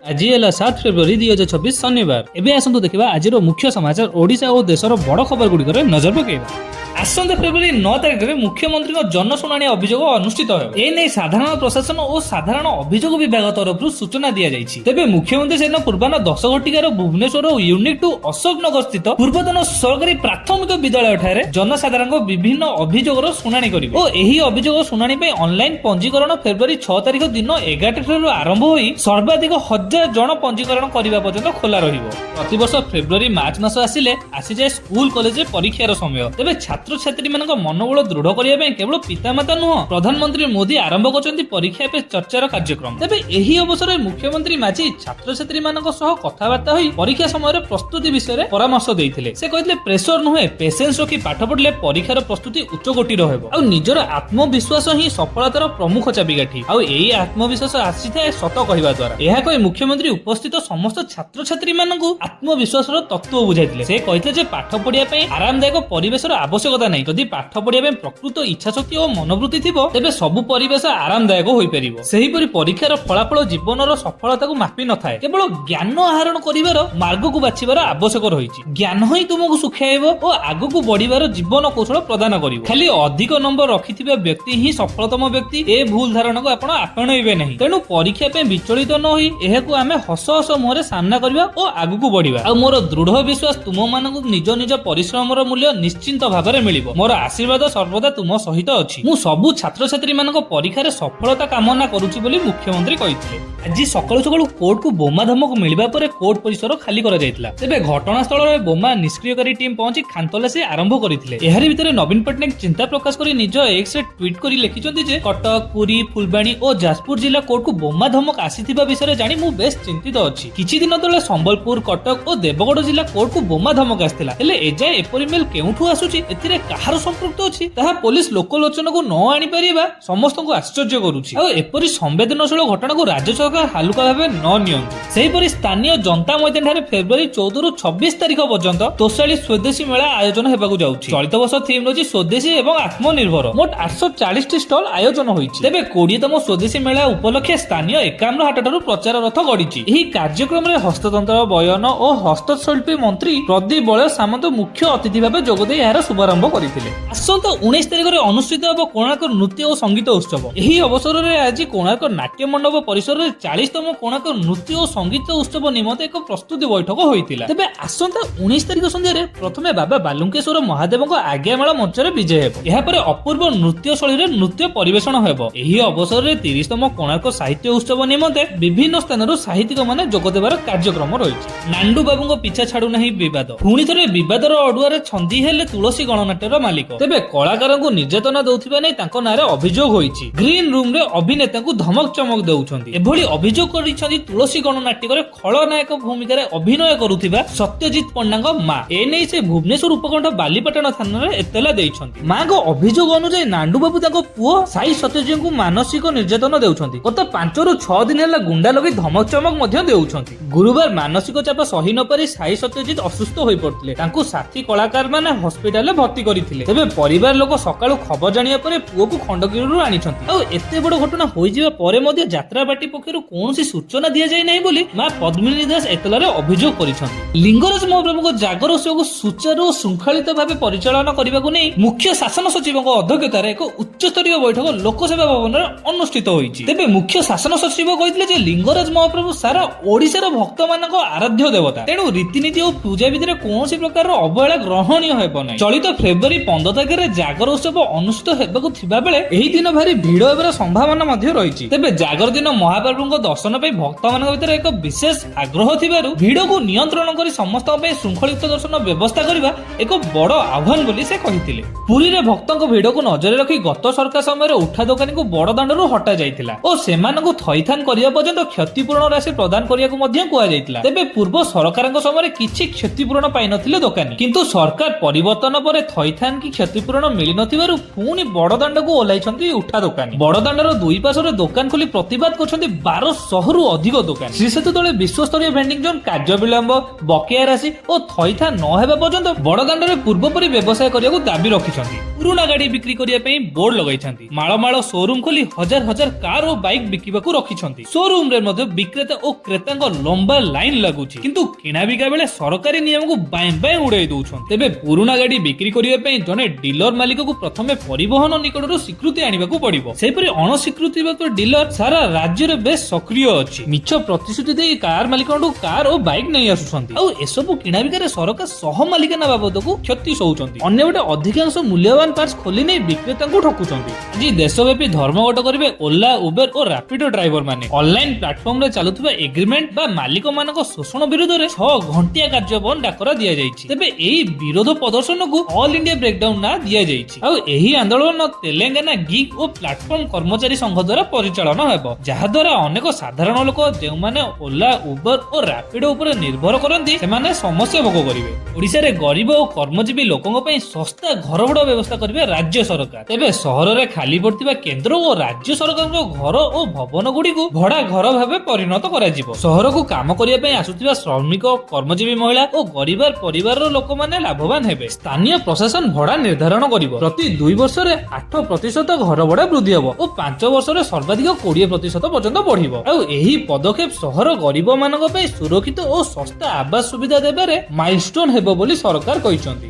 आज है 7 फेब्रुआरी 2026 शनिवार। एबे आसंतु देखिबा आजिर मुख्य समाचार ओडिशा और देशर बड़ खबर गुड़िकर नजर पकेबा। आसंता फेब्रुआरी 9 तारिख में मुख्यमंत्री जनशुणाणी अभियोग अनुष्ठित हो एने साधारण प्रशासन और साधारण अभियोग विभाग तरफ सूचना दि जाइछि। तेबे मुख्यमंत्री सेदिन पूर्वाह्न 10 घटिकार भुवनेश्वर यूनिट 2 अशोकनगर स्थित पूर्वतन सरकारी प्राथमिक विद्यालय ठारे जनसाधारण विभिन्न अभियोगर शुणाणी करिवे और एही अभियोग शुणाणी पे ऑनलाइन पंजीकरण फेब्रुआरी 6 तारिख दिन 11 ठाରୁ आरंभ होई सर्वाधिक 1000 जन पंजीकरण करबा पर्यंत खोला रहिबो। प्रतिवर्ष फेब्रुआरी मार्च मास आसिले आसी जाय स्कूल कॉलेज परीक्षार समय। तेबे छात्र छात्री मानक मनोबल दृढ़ करने केवल पितामाता नुह प्रधानमंत्री मोदी आरंभ कर परीक्षा पे चर्चार कार्यक्रम। तेबे एही अवसर में मुख्यमंत्री माझी छात्र छात्री मानक सह कथबार्ता होई परीक्षा समय प्रस्तुति विषय परामर्श देइथिले। से कहिथिले प्रेशर नुहे पेशेंस रखी पाठ पढ़ले परीक्षार प्रस्तुति उच्च कोटीर हेबो आ निजर आत्मविश्वास ही सफलतार प्रमुख चाबिकाठी आ एही आत्मविश्वास आसीथाय सत कहवा द्वारा। एहा कहि मुख्यमंत्री उपस्थित समस्त छात्र छात्री मानक आत्मविश्वासर तत्व बुझाइथिले। से कहिथिले जे पाठ पढ़िया पई आरामदायक परिवेशर आवश्यकता नहीं। जदि पाठ पढ़िया प्रकृत इच्छा शक्ति और मनोवृत्ति थिबो तेबे सबु परिवेश आरामदायक होई परिबो। सेहीपरि परीक्षार फलाफल जीवनर सफलता को मापी न थाए, केवल ज्ञान आहरण करिवार मार्ग को बाछिबार आवश्यक रहिछि। ज्ञान ही तुमको सुखाइबो और आगु बढ़िबार जीवन कौशल प्रदान करिवो। खाली अधिक नंबर रखिथिबा व्यक्ति ही सफलतम व्यक्ति ए भूल धारणा को आपण आपणैबे नहीं। तेणु परीक्षा पे विचलित न होई एहाकु आमे हस हस मुहरे सामना करिबा और आगु बढ़िबा। आ मोर दृढ़ विश्वास तुम मानकु निज निज परिश्रमर मूल्य निश्चिंत भाबरे मिलिबो। मोर आशीर्वाद सर्वदा तुम सहित अछि। मु सबु छात्र छात्री मानक परीक्षा रे सफलता कामना करूछि बोली मुख्यमंत्री कहिथिले। आज सकाळु सकाळु कोर्ट को बोमा धमक मिलिबा परे कोर्ट परिसर खाली करा जायतिला। तेबे घटनास्थल रे बोमा निष्क्रियकारी टीम पहुंची खानतलासी आरंभ करिथिले। एहारि भितरे नवीन पटनायक चिंता प्रकाश करी निज एक्स रे ट्वीट करी लिखिचंती जे कटक पुरी फुलबाणी और जाजपुर जिला कोर्ट को बोमा धमक आसीथिबा विषय जानि मु बेस चिंतित अछि। किछि दिन तले संबलपुर कटक और देवगढ़ जिला कोर्ट को बोमा धमक आस्थिला। हेले एजाय एपरि मेल केउठु आसुची एथिरे कहार संपृक्त अछि ताहा पुलिस लोकलोचन को न आनी परिबा समस्त को आश्चर्य करूछि। आ एपरि संवेदनशील घटना को राज्य सरकार हालुका भाबे न नियंतु। सेहिपरि स्थानीय जनता मैदान ठारे फेब्रुआरी 14 रु 26 तारिख पर्यंत तोषाली स्वदेशी मेला आयोजन हेबाकु जाउछि। चलित वर्ष थीम रछि स्वदेशी एवं आत्मनिर्भर। मोट 840 टी स्टॉल आयोजन होइछि। तेबे 20तम स्वदेशी मेला उपलक्षे स्थानीय एकाम्र हाट ठारू प्रचार रथ गडिछि। एही कार्यक्रम रे हस्ततंत्र बयन और हस्तशिल्पी मंत्री प्रदीप बळ सामंत मुख्य अतिथि भाबे जोगदे यार शुभारंभ करथिले। आसंता 19 तारिख रे अनुष्ठित होब कोणार्क नृत्य और संगीत उत्सव। एही अवसर रे आज कोणार्क नाट्य मंडप परिसर रे 40तम कोणार्क नृत्य और संगीत उत्सव निमंते एक प्रस्तुति बैठक होइतिला। तेबे आसंता 19 तारिख संध्या रे प्रथमे बाबा बालुंकेश्वर महादेवଙ୍କ आज्ञामाला मंच रे विजय हेबो। एहा परे अपूर्व नृत्य शैली रे नृत्य परिवेषण हेबो। एही अवसर रे 30तम कोणार्क साहित्य उत्सव निमंते विभिन्न स्थानरु साहित्यिक माने जोग देबार कार्यक्रम रहिछि। नांडू बाबूଙ୍କ पिछा छाडू नाही विवाद। पुणी थरे विवादर अडुआरे छंदी हेले तुलसी गणनाट्यर मालिक। तेबे कलाकार को निर्यातना दउथिबा नै तांको नारे अभियोग होइछि। ग्रीन रूम रे अभिनेता को धमक चमक देउछन्ती। एभली अभियोग करिछन्ती तुलसी गणनाट्यर रे खलनायक भूमिका रे अभिनय करुथिबा सत्यजित पंडाଙ୍କ मा। ए नै से भुवनेश्वर उपकंठ बालीपाटन थाना रे एतला देइछन्ती। मा को अभियोग अनुसार नांडू बाबू तांको पुओ साई सत्यजित को मानसिक निर्यातना देउछन्ती। गत 5 रु 6 दिन हेला गुंडा लगै धमक चमक मध्य देउछन्ती। गुरुवार मानसिक चाप सही न पारि साई सत्यजित असुस्थ होई पड़थिले। तांको साथी कलाकार माने हॉस्पिटल रे भर्ती करिथिले। तेबे परिवार लोक सकाळु खबर जानिया परे पुओ को खंडगिरिरु आनिछन्ती। आ एते बड़ घटना होई जिबा परे मध्ये यात्रा बाटी पक्षरु कोनोसी सूचना दिया जाय नै बोली मा पद्मिनी दास एतलारे अभियोग करिछन्ती। लिंगराज महाप्रभुको जागर उत्सवको सुचारू और शृंखलित भाबे परिचालन करबाकू नै मुख्य शासन सचिवଙ୍କ अध्यक्षतार एक उच्च स्तरीय बैठक लोकसेवा भवन रे अनुष्ठित होईछि। तेबे मुख्य शासन सचिव कहिथिले जे लिंगराज महाप्रभु सारा ओडिसार भक्त मानक आराध्य देवता। तेणु रीतिनीति और पूजा विधि कौन प्रकार अवहेला ग्रहणीय हेबो नै। चलित फेब्रुआरी 15 तारिख रे जागर उत्सव अनुष्ठित हेबाकू थिबा बेले एही दिन भारी भिड़ हेबार संभावना मध्ये रहिछि। तेबे जागर दिन महाप्रभुଙ୍କ दर्शन पे भक्त मानक भितर एक विशेष आग्रह थिबारु भिड़ को नियंत्रण करी समस्त पे शृंखलित दर्शन व्यवस्था करबा एक बड़ आह्वान बोली से कहिथिले। पुरी रे भक्तଙ୍କ भिड़ को नजर रखी गत सरकार समय रे उठा दोकानी को बड़ दांडरु हटा जायतिला और सेमानकु थैथान करिया पर्यंत क्षतिपूर्ण राशि प्रदान करियाकू मध्ये कुआ जायतिला। तेबे पूर्व सरकारଙ୍କ समय रे किछि क्षतिपूर्ण पाइ नथिले दोकानी, किंतु सरकार परिवर्तन परे थैथान की क्षतिपूर्ण मिलि नथिबारु पुनी बड़ दांड को ओलाइछन्ती उठा दोकानी। बड़ दांडर दुई पार्श्व दोकान खोली प्रतिबाद करछन्ती 1200 रु अधिक दोकानी। श्री सेतु तले विश्वस्तरीय भेंडिंग जोन कार्य विलंब बकेया राशि और थैथान न हेबा पर्यंत बड़ दांडरे पूर्व परि व्यवसाय करियाकू दाबी रखिछन्ती। ପୁରୁଣା ଗାଡି ବିକ୍ରି କରିବା ପାଇଁ ବୋର୍ଡ ଲଗାଇଛନ୍ତି। ମାଳ ମାଳ ସୋରୁମ ଖୋଲି ହଜାର ହଜାର କାର ଓ ବାଇକ୍ ବିକିବାକୁ ରଖିଛନ୍ତି। ସୋରୁମ ରେ ମଧ୍ୟ ବିକ୍ରେତା ଓ କ୍ରେତାଙ୍କ ଲମ୍ବା ଲାଇନ ଲାଗୁଛି, କିନ୍ତୁ କିଣା ବିକା ବେଳେ ସରକାରୀ ନିୟମକୁ ବାଏଁ ବାଏଁ ଉଡାଇ ଦଉଛନ୍ତି। ତେବେ ପୁରୁଣା ଗାଡି ବିକ୍ରି କରିବା ପାଇଁ ଜଣେ ଡିଲର ମାଲିକକୁ ପ୍ରଥମେ ପରିବହନ ନିକଟରୁ ସ୍ୱୀକୃତି ଆଣିବାକୁ ପଡିବ। ସେହିପରି ଅଣସ୍ୱୀକୃତିଗତ ଡିଲର ସାରା ରାଜ୍ୟରେ ବେଶ ସକ୍ରିୟ ଅଛି। ମିଛ ପ୍ରତିଶ୍ରୁତି ଦେଇ କାର ମାଲିକଙ୍କଠୁ କାର ଓ ବାଇକ୍ ନେଇ ଆସୁଛନ୍ତି, ଆଉ ଏସବୁ କିଣାବିକାରେ ସରକାର ସହ ମାଲିକାନା ବାବଦକୁ କ୍ଷତି ସହୁଛନ୍ତି। ଅନ୍ୟପଟେ ଅଧିକାଂଶ ମୂଲ୍ୟବାନ ପାର୍ଟସ ଖୋଲି ନେଇ ବିକ୍ରେତାଙ୍କୁ ଠକୁଛନ୍ତି। ଆଜି ଦେଶବ୍ୟାପୀ ଧର୍ମଘଟ କରିବେ ଓଲା, ଉବେର ଓ ରାପିଡୋ ଡ୍ରାଇଭର ମାନେ। ଅନଲାଇନ ପ୍ଲାଟଫର୍ମରେ ଚାଲୁଥିବା ଏଗ୍ରିମେଣ୍ଟ ବା ମାଲିକ ମାନଙ୍କ ଶୋଷଣ ବିରୋଧରେ 6 ଘଣ୍ଟିଆ କାର୍ଯ୍ୟ ବନ୍ଦ ଡାକରା ଦିଆଯାଇଛି। ତେବେ ଏହି ବିରୋଧ ପ୍ରଦର୍ଶନକୁ ଅଲ ଇଣ୍ଡିଆ ବ୍ରେକଡାଉନ ନାଁ ଦିଆଯାଇଛି। ଆଉ ଏହି ଆନ୍ଦୋଳନ ତେଲେଙ୍ଗାନା ଗିଗ୍ ଓ ପ୍ଲାଟଫର୍ମ କର୍ମଚାରୀ ସଂଘ ଦ୍ୱାରା ପରିଚାଳନା ହେବ, ଯାହା ଦ୍ୱାରା ଅନେକ ସାଧାରଣ ଲୋକ ଯେଉଁମାନେ ଓଲା, ଉବର ଓ ରାପିଡୋ ଉପରେ ନିର୍ଭର କରନ୍ତି ସେମାନେ ସମସ୍ୟା ଭୋଗ କରିବେ। ଓଡ଼ିଶାରେ ଗରିବ ଓ କର୍ମଜୀବୀ ଲୋକଙ୍କ ପାଇଁ ଶସ୍ତା ଘର ଭଡ଼ା ବ୍ୟବସ୍ଥା କରିବେ ରାଜ୍ୟ ସରକାର। ତେବେ ସହରରେ ଖାଲି ପଡିଥିବା କେନ୍ଦ୍ର ଓ ରାଜ୍ୟ ସରକାରଙ୍କ ଘର ଓ ଭବନ ଗୁଡିକୁ ଭଡା ଘର ଭାବେ ପରିଣତ କରାଯିବ। ସହରକୁ କାମ କରିବା ପାଇଁ ଆସୁଥିବା ଶ୍ରମିକ, କର୍ମଜୀବୀ ମହିଳା ଓ ଗରିବ ପରିବାରର ଲୋକମାନେ ଲାଭବାନ ହେବେ। ସ୍ଥାନୀୟ ପ୍ରଶାସନ ଭଡା ନିର୍ଦ୍ଧାରଣ କରିବ। ପ୍ରତି 2 ବର୍ଷରେ 8% ଘର ଭଡା ବୃଦ୍ଧି ହେବ ଓ 5 ବର୍ଷରେ ସର୍ବାଧିକ 20% ପର୍ଯ୍ୟନ୍ତ ବଢିବ। ଆଉ ଏହି ପଦକ୍ଷେପ ସହର ଗରିବ ମାନଙ୍କ ପାଇଁ ସୁରକ୍ଷିତ ଓ ଶସ୍ତା ଆବାସ ସୁବିଧା ଦେବାରେ ମାଇଲଷ୍ଟୋନ ହେବ ବୋଲି ସରକାର କହିଛନ୍ତି।